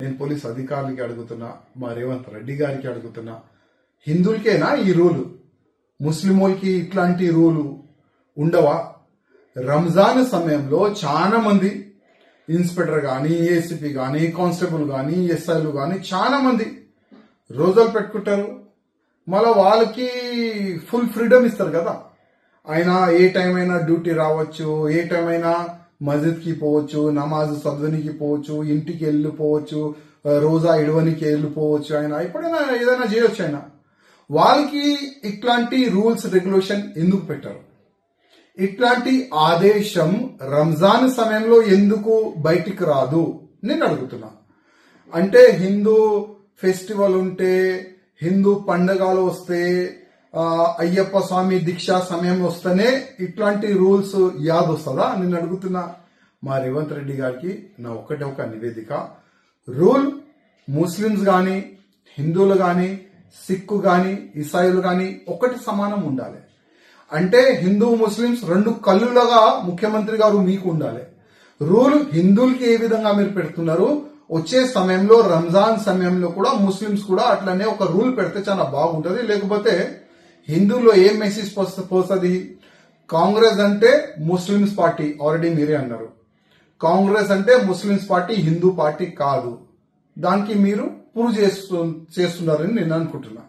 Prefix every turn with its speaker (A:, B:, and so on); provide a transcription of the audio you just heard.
A: నేను పోలీస్ అధికారులకి అడుగుతున్నా, మా రేవంత్ రెడ్డి గారికి అడుగుతున్నా, హిందువులకేనా ఈ రూలు? ముస్లింలకి ఇట్లాంటి రూలు ఉండవా? రంజాన్ సమయంలో చాలా మంది ఇన్స్పెక్టర్ కానీ, ఏసీపీ కానీ, కానిస్టేబుల్ కానీ, ఎస్ఐలు కానీ చాలా మంది రోజులు పెట్టుకుంటారు. మళ్ళీ వాళ్ళకి ఫుల్ ఫ్రీడమ్ ఇస్తారు కదా. ఆయన ఏ టైం అయినా డ్యూటీ రావచ్చు, ఏ టైం అయినా మస్జిద్కి పోవచ్చు, నమాజ్ చదవనికి పోవచ్చు, ఇంటికి వెళ్ళిపోవచ్చు, రోజా ఇడవనికి వెళ్ళిపోవచ్చు, ఆయన ఎప్పుడైనా ఏదైనా చేయొచ్చు. ఆయన వాళ్ళకి ఇట్లాంటి రూల్స్ రెగ్యులేషన్ ఎందుకు పెట్టారు? ఇట్లాంటి ఆదేశం రంజాన్ సమయంలో ఎందుకు బయటికి రాదు నేను అడుగుతున్నా. అంటే హిందూ ఫెస్టివల్ ఉంటే, హిందూ పండగలు వస్తే, అయ్యప్ప స్వామి దీక్షా సమయం వస్తేనే ఇట్లాంటి రూల్స్ యాద్ వస్తుందా నేను అడుగుతున్నా. మా రేవంత్ రెడ్డి గారికి నా ఒకటే ఒక నివేదిక, రూల్ ముస్లిమ్స్ కానీ, హిందువులు కానీ, సిక్కు కానీ, ఇసాయిలు కానీ ఒకటి సమానం ఉండాలి. అంటే హిందూ ముస్లిమ్స్ రెండు కళ్ళులుగా ముఖ్యమంత్రి గారు మీకు ఉండాలి. రూల్ హిందువులకి ఏ విధంగా మీరు పెడుతున్నారు, వచ్చే సమయంలో రంజాన్ సమయంలో కూడా ముస్లిమ్స్ కూడా అట్లనే ఒక రూల్ పెడితే చాలా బాగుంటుంది. లేకపోతే హిందువుల్లో ఏం మెసేజ్ పోస్తుంది? కాంగ్రెస్ అంటే ముస్లిమ్స్ పార్టీ, ఆల్రెడీ మీరే అన్నారు. కాంగ్రెస్ అంటే ముస్లిమ్స్ పార్టీ, హిందూ పార్టీ కాదు. దానికి మీరు ప్రూవ్ చేస్తున్నారని నేను అనుకుంటున్నా.